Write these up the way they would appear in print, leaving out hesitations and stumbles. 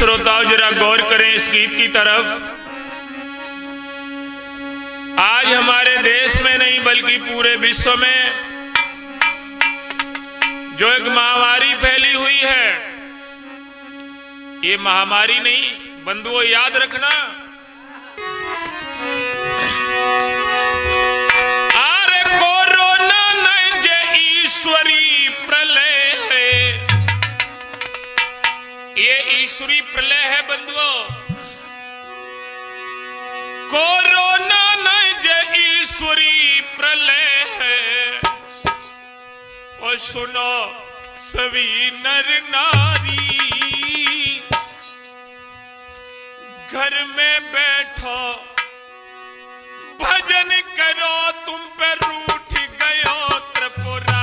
श्रोताओं जरा गौर करें इस गीत की तरफ। आज हमारे देश में नहीं बल्कि पूरे विश्व में जो एक महामारी फैली हुई है, ये महामारी नहीं बंधुओं, याद रखना, अरे कोरोना नहीं जे ईश्वरी प्रलय है, ये ईश्वरी प्रलय है बंधुओं। कोरोना नहीं जे ईश्वरी प्रलय है, और सुनो सभी नर नारी, घर में बैठो भजन करो, तुम पे रूठ गयो त्रिपुरारी।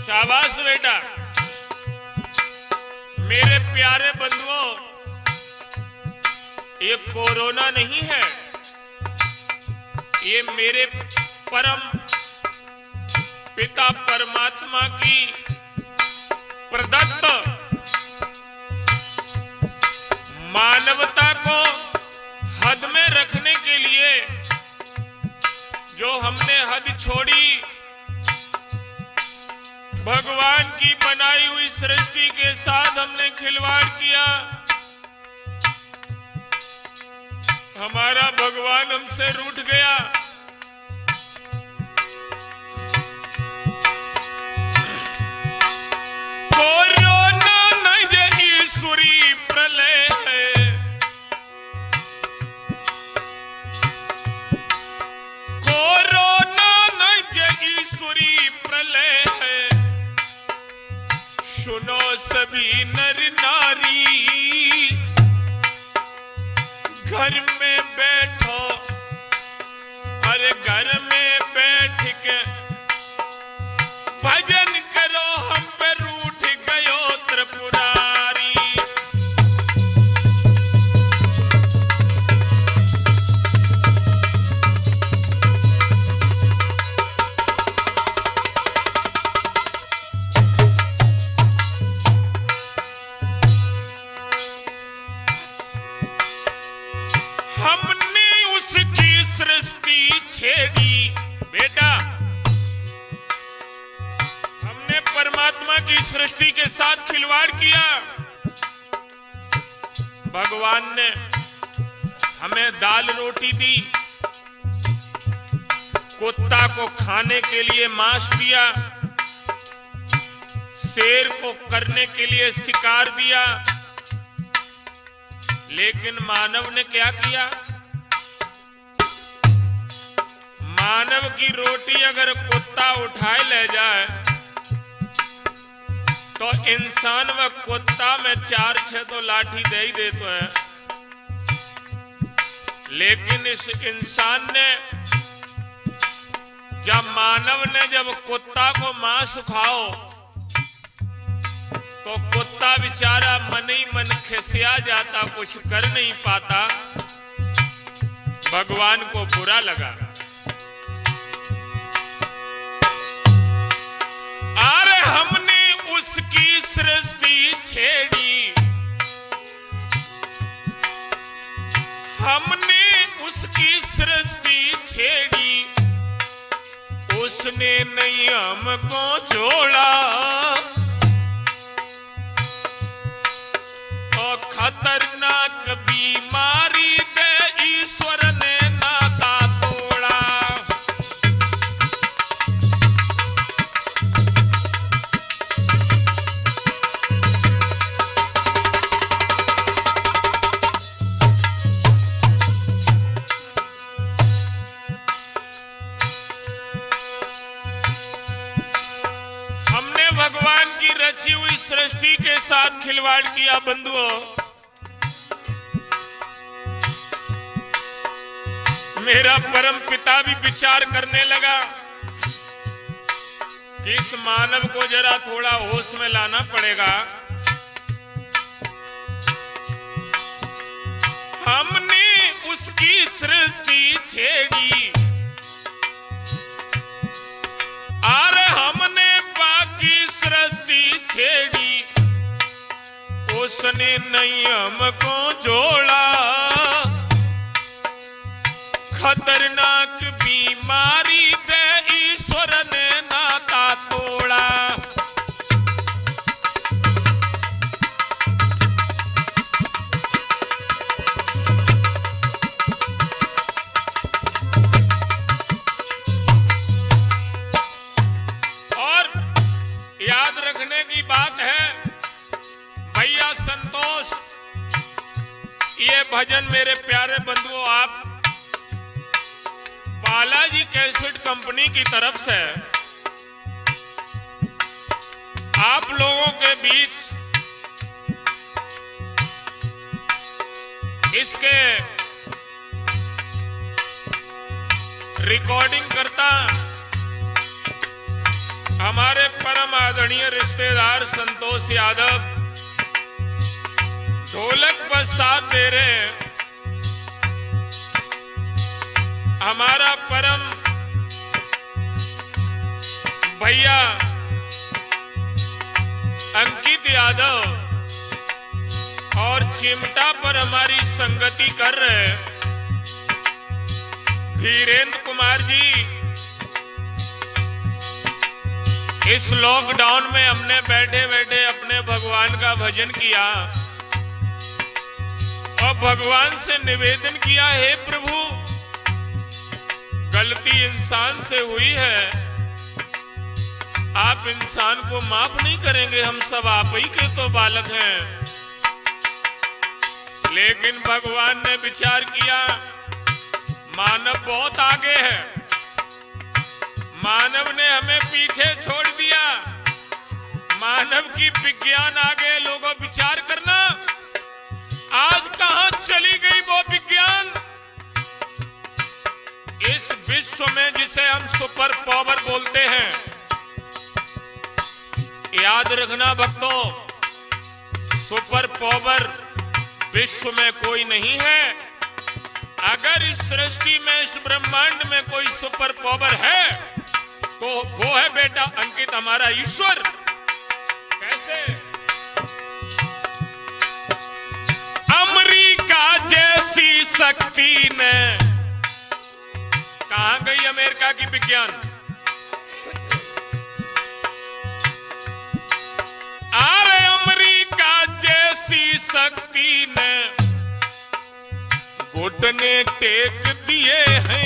शाबाश बेटा। मेरे प्यारे बंधुओं, ये कोरोना नहीं है, ये मेरे परम पिता परमात्मा की प्रदत्त मानवता को हद में रखने के लिए जो हमने हद छोड़ी, भगवान की बनाई हुई सृष्टि के साथ हमने खिलवाड़ किया, हमारा भगवान हमसे रूठ गया। कोरोना नहीं जे ईश्वरी प्रलय है, कोरोना नहीं जे ईश्वरी प्रलय है, सुनो सभी नर नारी, घर में बैठो, अरे घर में बैठ के भजन करो, हम पे रूठ गयो त्रिपुरारी। हमने उसकी सृष्टि छेड़ी बेटा, हमने परमात्मा की सृष्टि के साथ खिलवाड़ किया। भगवान ने हमें दाल रोटी दी, कुत्ता को खाने के लिए मांस दिया, शेर को करने के लिए शिकार दिया, लेकिन मानव ने क्या किया? मानव की रोटी अगर कुत्ता उठाए ले जाए तो इंसान व कुत्ता में 4-6 तो लाठी दे ही देते हैं, लेकिन इस इंसान ने मानव ने जब कुत्ता को मांस खाओ तो कुत्ता बेचारा मन ही मन खिसिया जाता, कुछ कर नहीं पाता, भगवान को बुरा लगा। अरे हमने उसकी सृष्टि छेड़ी, हमने उसकी सृष्टि छेड़ी, उसने नहीं हमको छोड़ा, खतरनाक बीमारी दे ईश्वर ने नाता तोड़ा। हमने भगवान की रची हुई सृष्टि के साथ खिलवाड़ किया बंधुओं। मेरा परम पिता भी विचार करने लगा कि इस मानव को जरा थोड़ा होश में लाना पड़ेगा। हमने उसकी सृष्टि छेड़ी, अरे हमने बाकी सृष्टि छेड़ी, उसने नहीं हमको जोड़ा। खतरनाक बीमारी पे ईश्वर ने नाता तोड़ा। और याद रखने की बात है भैया संतोष, ये भजन मेरे प्यारे बंधुओं आप बालाजी कैसेट कंपनी की तरफ से आप लोगों के बीच इसके रिकॉर्डिंग करता हमारे परम आदरणीय रिश्तेदार संतोष यादव ढोलक पर साथ दे रहे हैं। हमारा परम भैया अंकित यादव और चिमटा पर हमारी संगति कर रहे धीरेन्द्र कुमार जी। इस लॉकडाउन में हमने बैठे बैठे अपने भगवान का भजन किया और भगवान से निवेदन किया, हे प्रभु गलती इंसान से हुई है, आप इंसान को माफ नहीं करेंगे, हम सब आप ही के तो बालक हैं। लेकिन भगवान ने विचार किया मानव बहुत आगे है, मानव ने हमें पीछे छोड़ दिया, मानव की विज्ञान आगे। लोगों विचार करना आज कहां चली गई वो विज्ञान। इस विश्व में जिसे हम सुपर पावर बोलते हैं, याद रखना भक्तों, सुपर पावर विश्व में कोई नहीं है। अगर इस सृष्टि में, इस ब्रह्मांड में कोई सुपर पावर है तो वो है बेटा अंकित हमारा ईश्वर। कैसे? अमेरिका जैसी शक्ति ने, कहां गई अमेरिका की विज्ञान? अरे अमेरिका जैसी शक्ति ने घुटने टेक दिए हैं।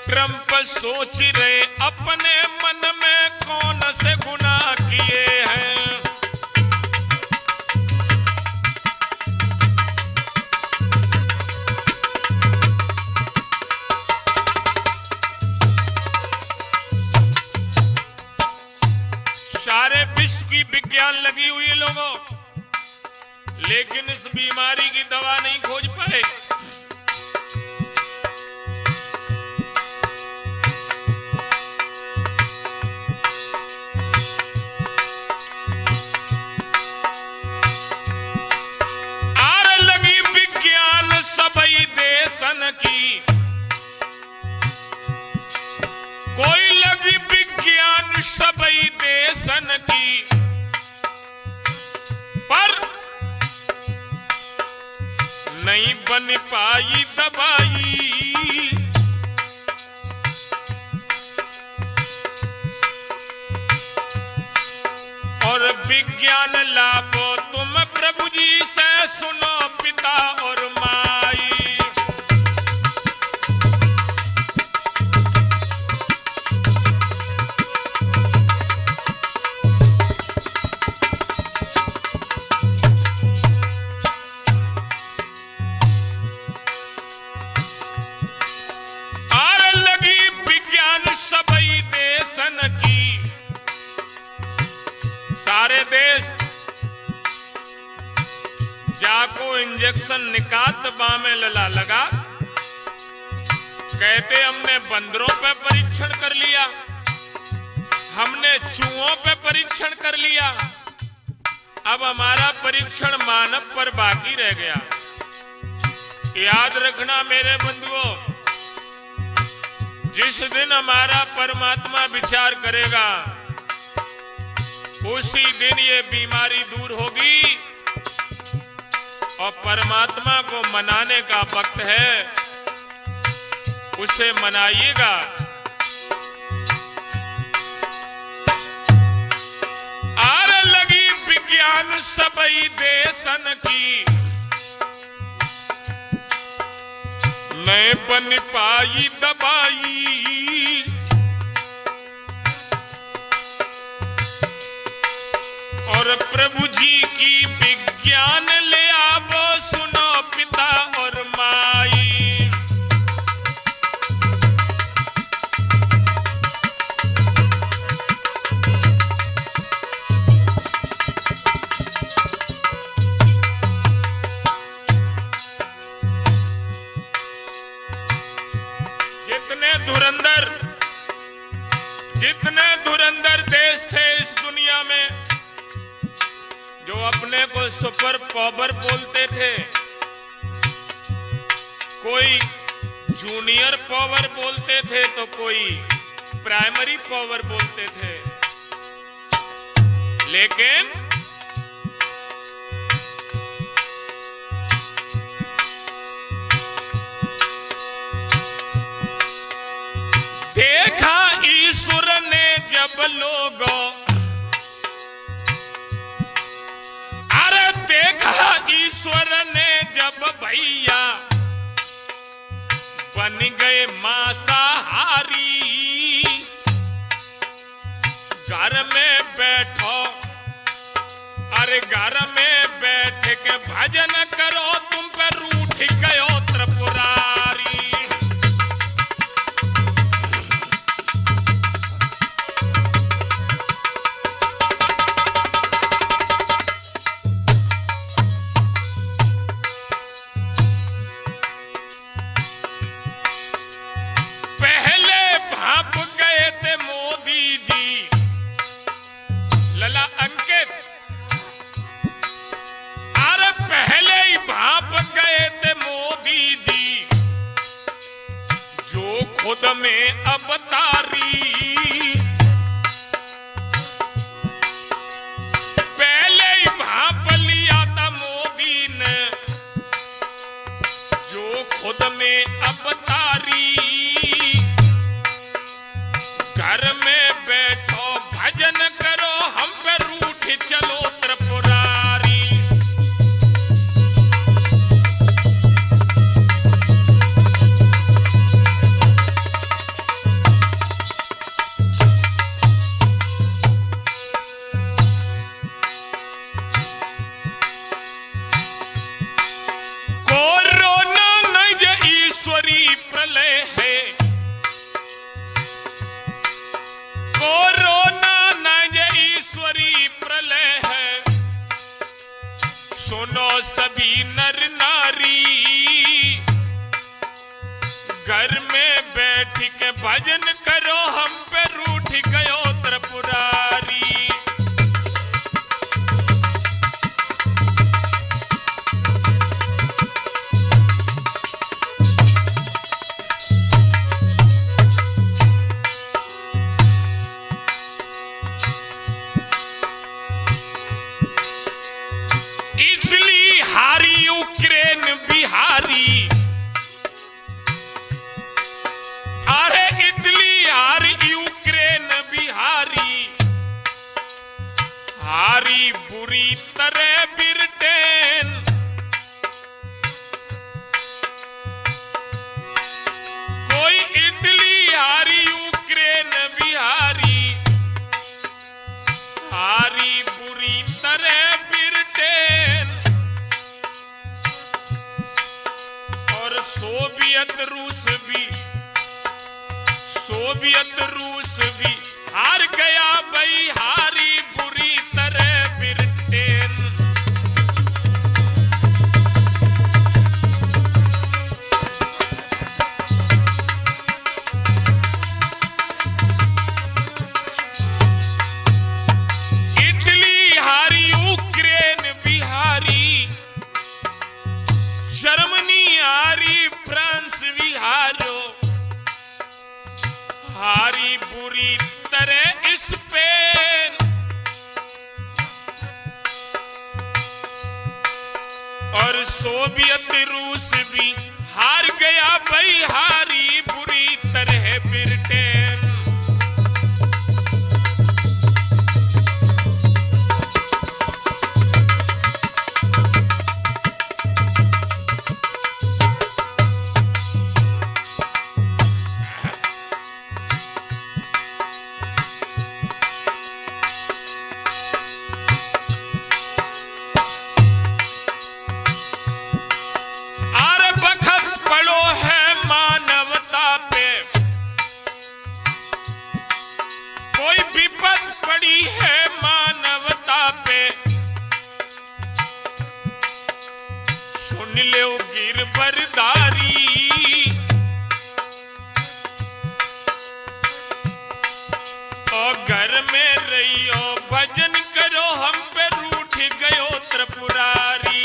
ट्रंप सोच रहे अपने मन में कौन से गुनाह किए हैं। सारे विश्व की विज्ञान लगी हुई है लोगों, लेकिन इस बीमारी की दवा नहीं खोज पाए। आर लगी विज्ञान सभी देशन की, कोई लगी विज्ञान सभी देशन की, पर नहीं बन पाई दवाई। और विज्ञान लाभो तुम प्रभु जी से सुनो पिता और माई। सारे देश जाको इंजेक्शन निकात बामे लला लगा, कहते कहते हमने बंदरों पे परीक्षण कर लिया, हमने चूहों पे परीक्षण कर लिया, अब हमारा परीक्षण मानव पर बाकी रह गया। याद रखना मेरे बंधुओं, जिस दिन हमारा परमात्मा विचार करेगा उसी दिन ये बीमारी दूर होगी और परमात्मा को मनाने का वक्त है, उसे मनाइएगा। आर लगी विज्ञान सबई देशन की, मैं बन पाई दवाई, और प्रभु जी की विज्ञान ले आवो, सुनो पिता और माई। जितने धुरंधर देश थे इस दुनिया में, जो अपने को सुपर पावर बोलते थे, कोई जूनियर पावर बोलते थे तो कोई प्राइमरी पावर बोलते थे, लेकिन देखा ईश्वर ने जब लोगों, अरे देखा ईश्वर ने जब भैया बन गए मांसाहारी, घर में बैठो, अरे घर में बैठ के भजन करो, तुम पे रूठ गयो त्रिपुरारी। लला अंकित, अरे पहले ही भाप गए थे मोदी जी, जो खुद में अवतारी, पहले ही भाप लिया था मोदी ने, जो खुद में अवतारी। घर में बैठो भजन करो, हम पे रूठ चलो त्रिपुरारी। कोरोना नहीं जे ईश्वरी प्रलय है, कोरोना नहीं ईश्वरी प्रलय है, सुनो सभी नर नारी, घर में बैठ के भजन करो, हम पे रूठ गयो त्रिपुरारी। इटली हारी, यूक्रेन बिहारी, अरे इटली हारी, यूक्रेन बिहारी, हारी बुरी तरह ब्रिटेन, कोई इटली हारी, यूक्रेन बिहारी, हारी बुरी तरह ब्रिटेन, और सोवियत रूस भी हार गया भाई, हारी बुरी तरह ब्रिटेन। हारी बुरी तरह इस पे, और सोवियत रूस भी हार गया भाई, हारी बुरी तरह ब्रिटेन। पड़ी है मानवता पे, सुन ले गिरबरदारी, और घर में रहियो भजन करो, हम पे रूठ गयो त्रिपुरारी।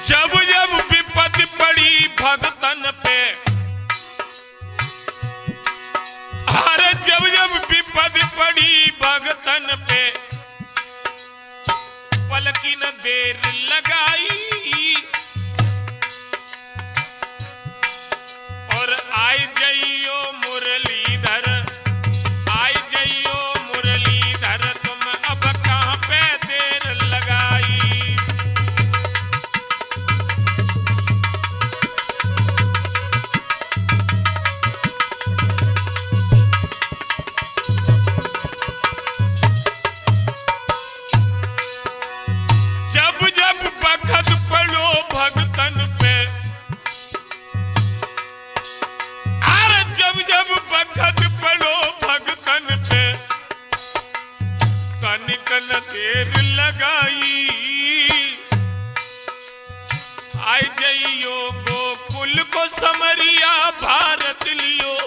जब जब विपत्ति पड़ी भगतन पे, अरे जब जब विपत्ति पड़ी भगतन पे, पलकी न देर लगाई, और आई जइयो मुरलीधर, आई जइयो मुरलीधर, तुम अब कहां पे देर लगाई। भगतन पे, अरे जब जब बखत पड़ो भगतन पे, कनिक न देर लगाई, आई जइयो गोकुल को समरिया, भारत लियो